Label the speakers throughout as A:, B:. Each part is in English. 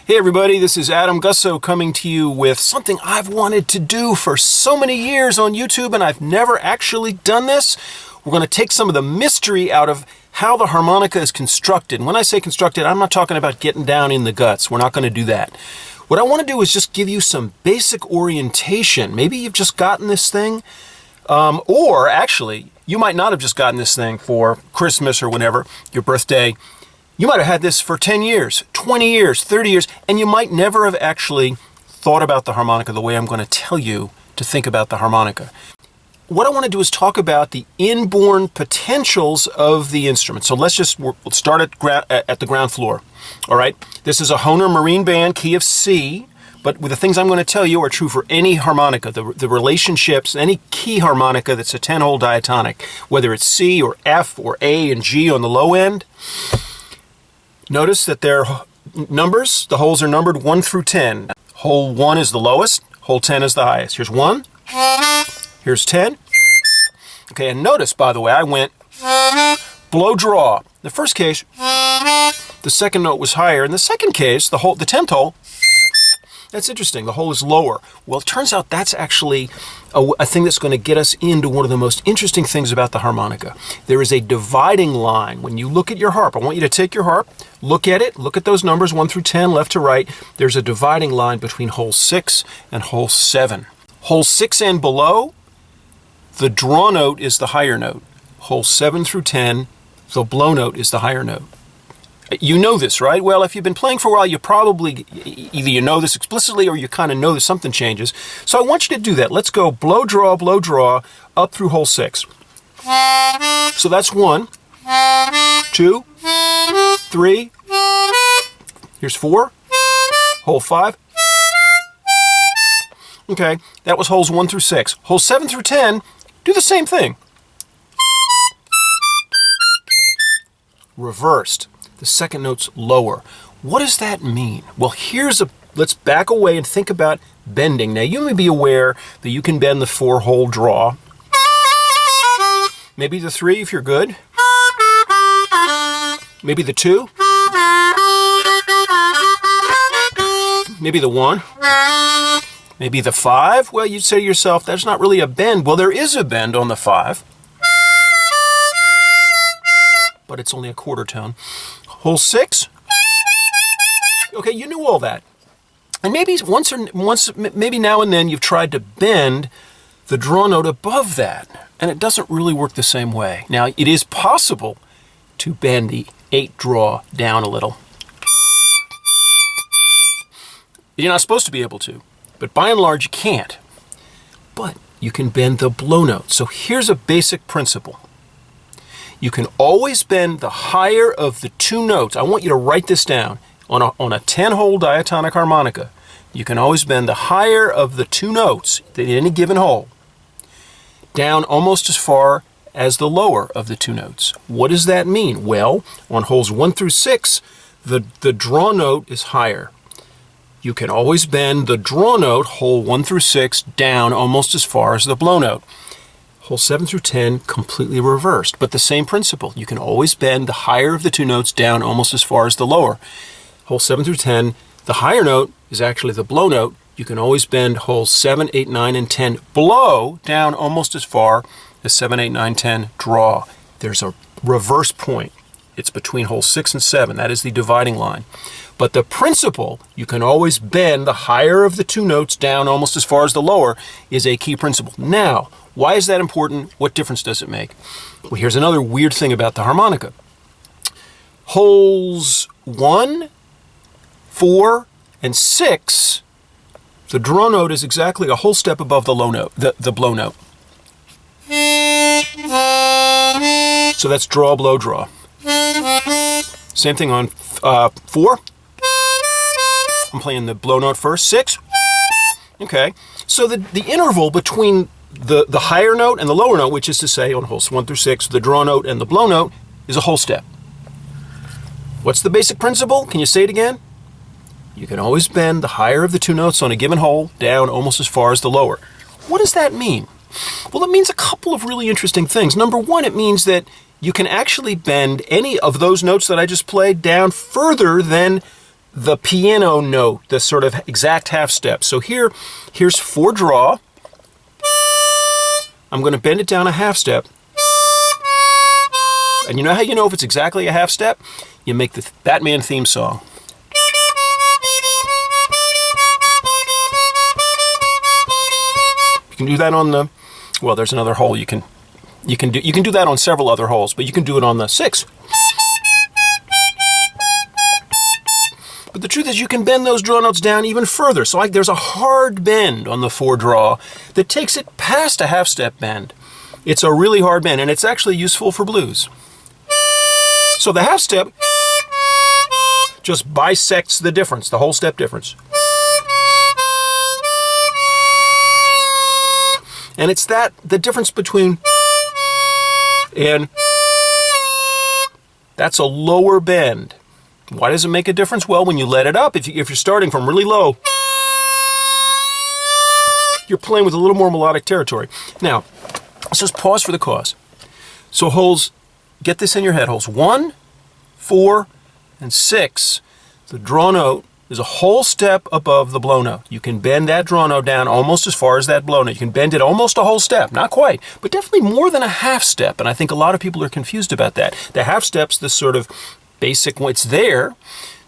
A: Hey everybody, this is Adam Gussow coming to you with something I've wanted to do for so many years on YouTube, and I've never actually done this. We're going to take some of the mystery out of how the harmonica is constructed. And when I say constructed, I'm not talking about getting down in the guts. We're not going to do that. What I want to do is just give you some basic orientation. Maybe you've just gotten this thing, or actually, you might not have just gotten this thing for Christmas or whenever, your birthday. You might have had this for 10 years, 20 years, 30 years, and you might never have actually thought about the harmonica the way I'm going to tell you to think about the harmonica. What I want to do is talk about the inborn potentials of the instrument. So let's start at the ground floor. All right, this is a Hohner Marine Band, key of C, but the things I'm going to tell you are true for any harmonica. The relationships, any key harmonica that's a 10-hole diatonic, whether it's C or F or A and G on the low end. Notice that their numbers, the holes are numbered 1 through 10. Hole 1 is the lowest, hole 10 is the highest. Here's 1, here's 10. Okay, and notice, by the way, I went blow draw. In the first case, the second note was higher. In the second case, the 10th hole, that's interesting, the hole is lower. Well, it turns out that's actually a thing that's going to get us into one of the most interesting things about the harmonica. There is a dividing line. When you look at your harp, I want you to take your harp, look at it, look at those numbers 1 through 10, left to right. There's a dividing line between hole 6 and hole 7. Hole 6 and below, the draw note is the higher note. Hole 7 through 10, the blow note is the higher note. You know this, right? Well, if you've been playing for a while, you probably, either you know this explicitly or you kind of know that something changes. So I want you to do that. Let's go blow, draw, up through hole 6. So that's 1, 2, 3, here's 4, hole 5. Okay, that was holes 1 through 6. Holes 7 through 10, do the same thing. Reversed. The second note's lower. What does that mean? Well, let's back away and think about bending. Now, you may be aware that you can bend the 4-hole draw. Maybe the 3 if you're good. Maybe the 2. Maybe the 1. Maybe the 5. Well, you'd say to yourself, that's not really a bend. Well, there is a bend on the 5. But it's only a quarter tone. Hole 6. Okay, you knew all that. And maybe maybe now and then you've tried to bend the draw note above that, and it doesn't really work the same way. Now, it is possible to bend the 8 draw down a little. You're not supposed to be able to, but by and large you can't. But you can bend the blow note. So here's a basic principle. You can always bend the higher of the 2 notes. I want you to write this down. On a 10-hole diatonic harmonica, you can always bend the higher of the 2 notes in any given hole down almost as far as the lower of the 2 notes. What does that mean? Well, on holes 1 through 6, the draw note is higher. You can always bend the draw note, hole 1 through 6, down almost as far as the blow note. Hole 7 through 10, completely reversed, but the same principle. You can always bend the higher of the 2 notes down almost as far as the lower. Hole 7 through 10, the higher note is actually the blow note. You can always bend holes 7, 8, 9, and 10 blow down almost as far as 7, 8, 9, 10 draw. There's a reverse point. It's between hole 6 and 7. That is the dividing line. But the principle, you can always bend the higher of the 2 notes down almost as far as the lower, is a key principle. Now, why is that important? What difference does it make? Well, here's another weird thing about the harmonica. Holes 1, 4, and 6, the draw note is exactly a whole step above the low note, the blow note. So that's draw, blow, draw. Same thing on 4. I'm playing the blow note first. 6. Okay. So the interval between the higher note and the lower note, which is to say on holes 1 through 6, the draw note and the blow note, is a whole step. What's the basic principle? Can you say it again? You can always bend the higher of the 2 notes on a given hole down almost as far as the lower. What does that mean? Well, it means a couple of really interesting things. Number one, it means that you can actually bend any of those notes that I just played down further than the piano note, the sort of exact half step. So here's 4 draw. I'm going to bend it down a half step. And you know how you know if it's exactly a half step? You make the Batman theme song. You can do that on the, well, there's another hole you can do that on several other holes, but you can do it on the 6. But the truth is you can bend those draw notes down even further. So there's a hard bend on the 4 draw that takes it past a half step bend. It's a really hard bend, and it's actually useful for blues. So the half step just bisects the difference, the whole step difference. And it's the difference between and that's a lower bend. Why does it make a difference? Well, when you let it up, if you're starting from really low, you're playing with a little more melodic territory. Now, let's just pause for the cause. So holes, get this in your head, holes 1, 4, and 6, the draw note is a whole step above the blow note. You can bend that draw note down almost as far as that blow note. You can bend it almost a whole step, not quite, but definitely more than a half step, and I think a lot of people are confused about that. The half step's this sort of basic, it's there,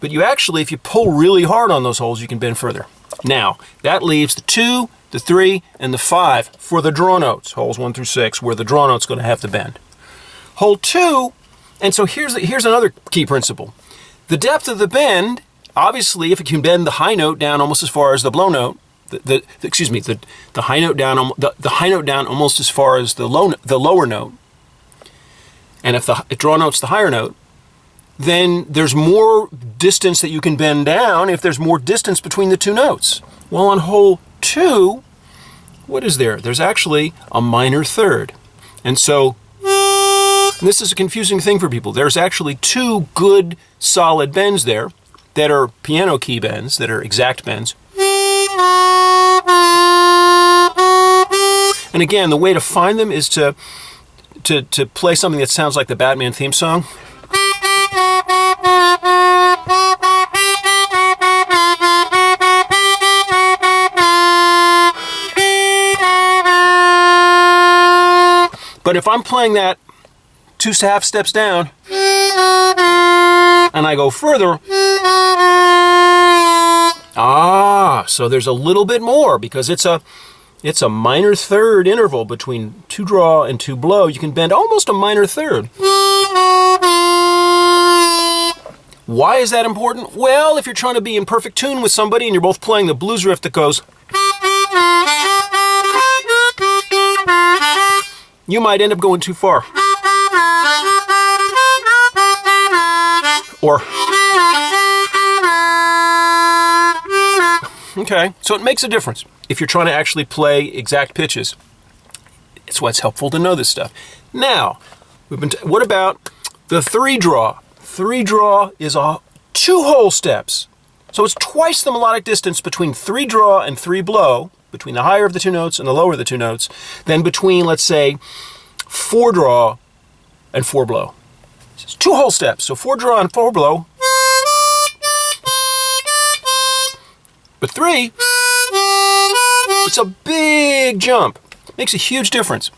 A: but you actually, if you pull really hard on those holes, you can bend further. Now, that leaves the 2, the 3, and the 5 for the draw notes, holes 1 through 6, where the draw note's going to have to bend. Hole 2, and so here's another key principle. The depth of the bend, obviously, if it can bend the high note down almost as far as the blow note, the high note down, the high note down almost as far as the lower note, and if the draw note's the higher note, then there's more distance that you can bend down if there's more distance between the 2 notes. Well, on hole 2, what is there? There's actually a minor third. And so, and this is a confusing thing for people. There's actually 2 good solid bends there that are piano key bends, that are exact bends. And again, the way to find them is to play something that sounds like the Batman theme song. But if I'm playing that 2 half steps down and I go further, so there's a little bit more because it's a minor third interval between 2 draw and 2 blow. You can bend almost a minor third. Why is that important? Well, if you're trying to be in perfect tune with somebody and you're both playing the blues riff that goes, you might end up going too far. Or, okay, so it makes a difference if you're trying to actually play exact pitches. It's why it's helpful to know this stuff. Now, what about the 3 draw? 3 draw is 2 whole steps. So it's twice the melodic distance between 3 draw and 3 blow, between the higher of the 2 notes and the lower of the 2 notes, than between, let's say, 4 draw and 4 blow. It's 2 whole steps, so 4 draw and 4 blow. But 3, it's a big jump. Makes a huge difference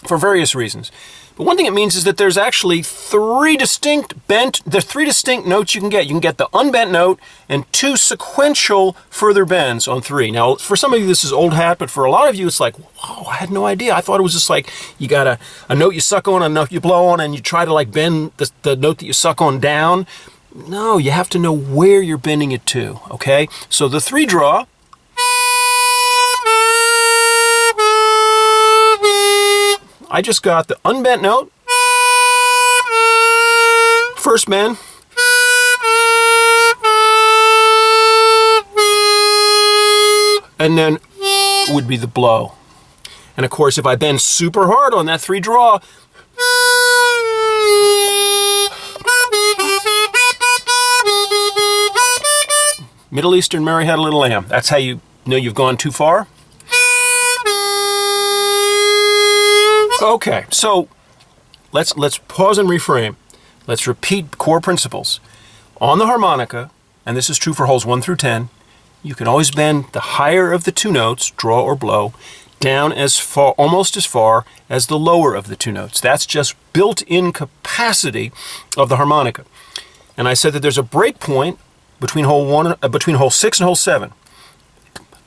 A: for various reasons. But one thing it means is that there's actually 3 distinct notes you can get. You can get the unbent note and 2 sequential further bends on 3. Now, for some of you, this is old hat, but for a lot of you, it's like, whoa, I had no idea. I thought it was just like you got a note you suck on, a note you blow on, and you try to like bend the note that you suck on down. No, you have to know where you're bending it to, okay? So the 3 draw, I just got the unbent note, first bend, and then would be the blow. And of course, if I bend super hard on that 3 draw, Middle Eastern Mary Had a Little Lamb. That's how you know you've gone too far. Okay, so let's pause and reframe. Let's repeat core principles. On the harmonica, and this is true for holes 1 through 10, you can always bend the higher of the two notes, draw or blow, down as far, almost as far as the lower of the two notes. That's just built-in capacity of the harmonica. And I said that there's a break point between between hole 6 and hole 7.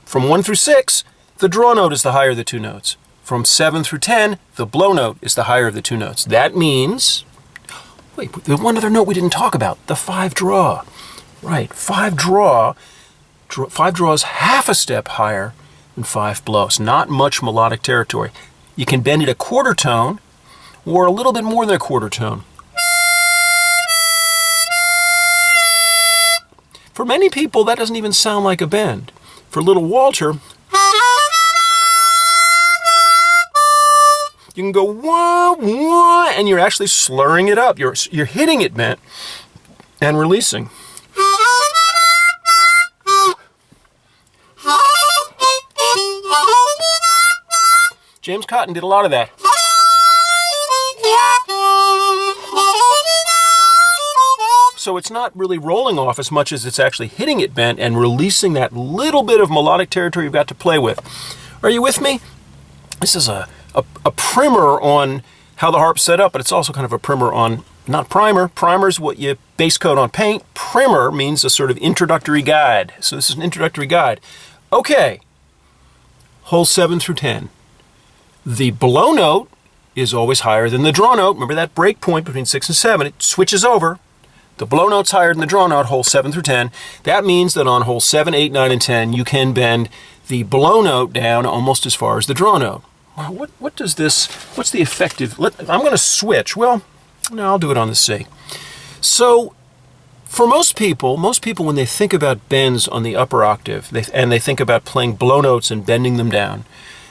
A: From 1 through 6, the draw note is the higher of the two notes. From 7 through 10, the blow note is the higher of the two notes. That means, wait, the one other note we didn't talk about, the 5 draw. Right, 5 draw is half a step higher than 5 blows. Not much melodic territory. You can bend it a quarter tone or a little bit more than a quarter tone. For many people, that doesn't even sound like a bend. For little Walter, you can go wah, wah, and you're actually slurring it up. You're hitting it bent and releasing. James Cotton did a lot of that. So it's not really rolling off as much as it's actually hitting it bent and releasing that little bit of melodic territory you've got to play with. Are you with me? This is a primer on how the harp's set up, but it's also kind of a primer on, not primer. Primer's what you base coat on paint. Primer means a sort of introductory guide. So this is an introductory guide. Okay, holes 7 through 10. The blow note is always higher than the draw note. Remember that break point between 6 and 7. It switches over. The blow note's higher than the draw note, holes 7 through 10. That means that on holes 7, 8, 9, and 10, you can bend the blow note down almost as far as the draw note. Well, what's the effective, I'm going to switch. Well, no, I'll do it on the C. So, for most people when they think about bends on the upper octave, and they think about playing blow notes and bending them down,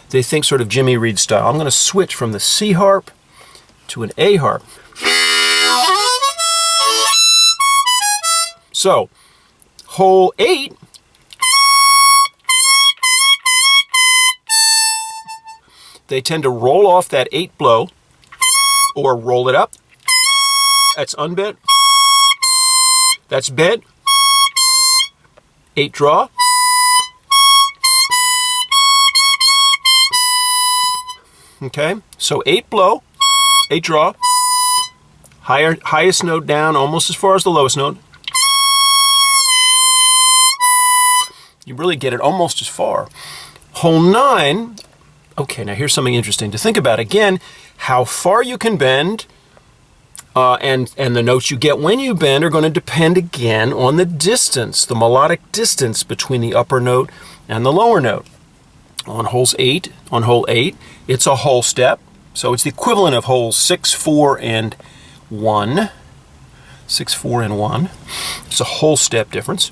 A: they think sort of Jimmy Reed style. I'm going to switch from the C harp to an A harp. So, hole 8, they tend to roll off that 8 blow, or roll it up. That's unbent. That's bent. 8 draw. Okay, so 8 blow, 8 draw. Highest note down almost as far as the lowest note. You really get it almost as far. Hole 9, okay, now here's something interesting to think about. Again, how far you can bend and the notes you get when you bend are going to depend again on the distance, the melodic distance between the upper note and the lower note. On hole 8, it's a whole step. So it's the equivalent of holes 6, 4, and 1. 6, 4, and 1. It's a whole step difference.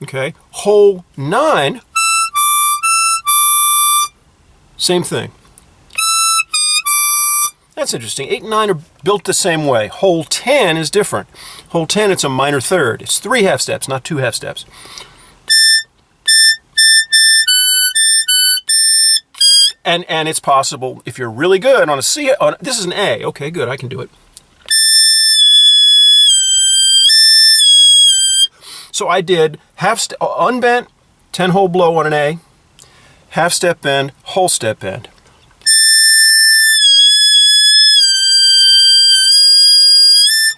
A: Okay, hole 9, same thing. That's interesting. 8 and 9 are built the same way. Hole 10 is different. Hole 10, it's a minor third. It's 3 half steps, not 2 half steps. And it's possible, if you're really good on a C, this is an A. Okay, good, I can do it. So I did unbent, 10-hole blow on an A, half step bend, whole step bend.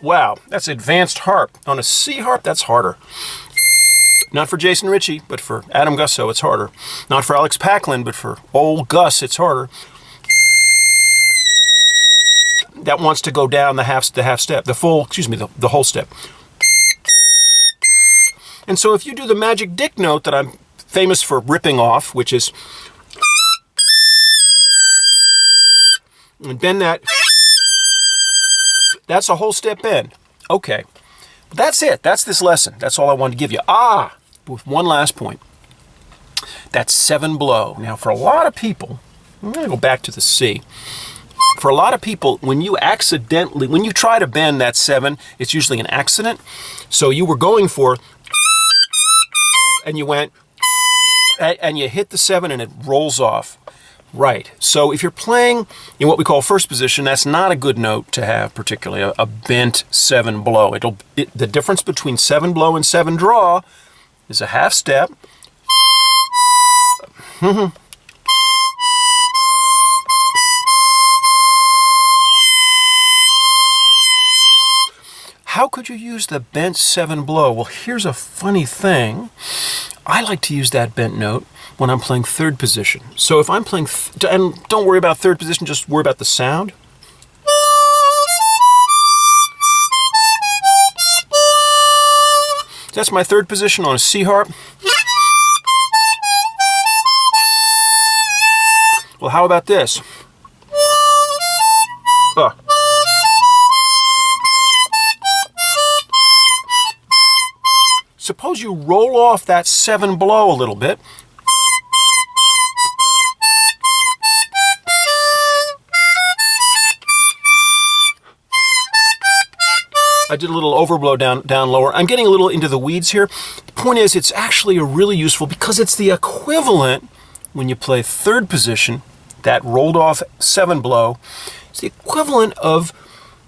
A: Wow, that's advanced harp. On a C harp, that's harder. Not for Jason Ritchie, but for Adam Gussow, it's harder. Not for Alex Packlin, but for old Gus, it's harder. That wants to go down the half step, the whole step. And so if you do the magic Dick note that I'm famous for ripping off, which is, and bend that, that's a whole step bend. Okay, that's it. That's this lesson. That's all I wanted to give you. With one last point. That's 7 blow. Now for a lot of people, I'm going to go back to the C. For a lot of people, when you try to bend that 7, it's usually an accident. So you were going for, and you went, and you hit the 7 and it rolls off. Right. So if you're playing in what we call first position, that's not a good note to have, particularly a bent 7 blow. The difference between 7 blow and 7 draw is a half step. How could you use the bent 7 blow? Well, here's a funny thing. I like to use that bent note when I'm playing third position. So if I'm playing, and don't worry about third position, just worry about the sound. That's my third position on a C harp. Well, how about this? Suppose you roll off that 7 blow a little bit. I did a little overblow down lower. I'm getting a little into the weeds here. The point is, it's actually really useful because it's the equivalent when you play third position, that rolled off 7 blow. It's the equivalent of,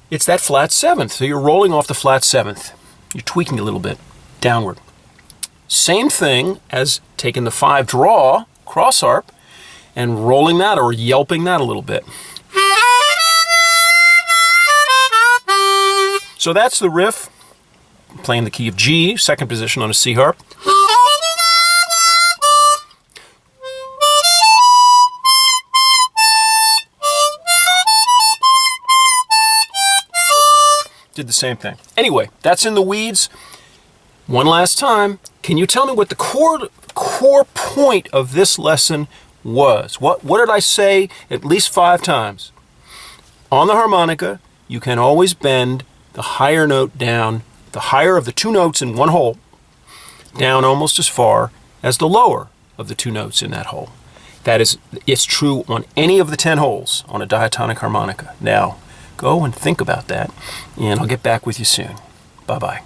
A: it's that flat 7th. So you're rolling off the flat 7th. You're tweaking a little bit downward. Same thing as taking the 5 draw cross harp and rolling that or yelping that a little bit. So that's the riff, playing the key of G, second position on a C harp. Did the same thing. Anyway, that's in the weeds. One last time, can you tell me what the core point of this lesson was? What did I say at least 5 times? On the harmonica, you can always bend the higher note down, the higher of the 2 notes in one hole, down almost as far as the lower of the 2 notes in that hole. That is, it's true on any of the 10 holes on a diatonic harmonica. Now, go and think about that, and I'll get back with you soon. Bye-bye.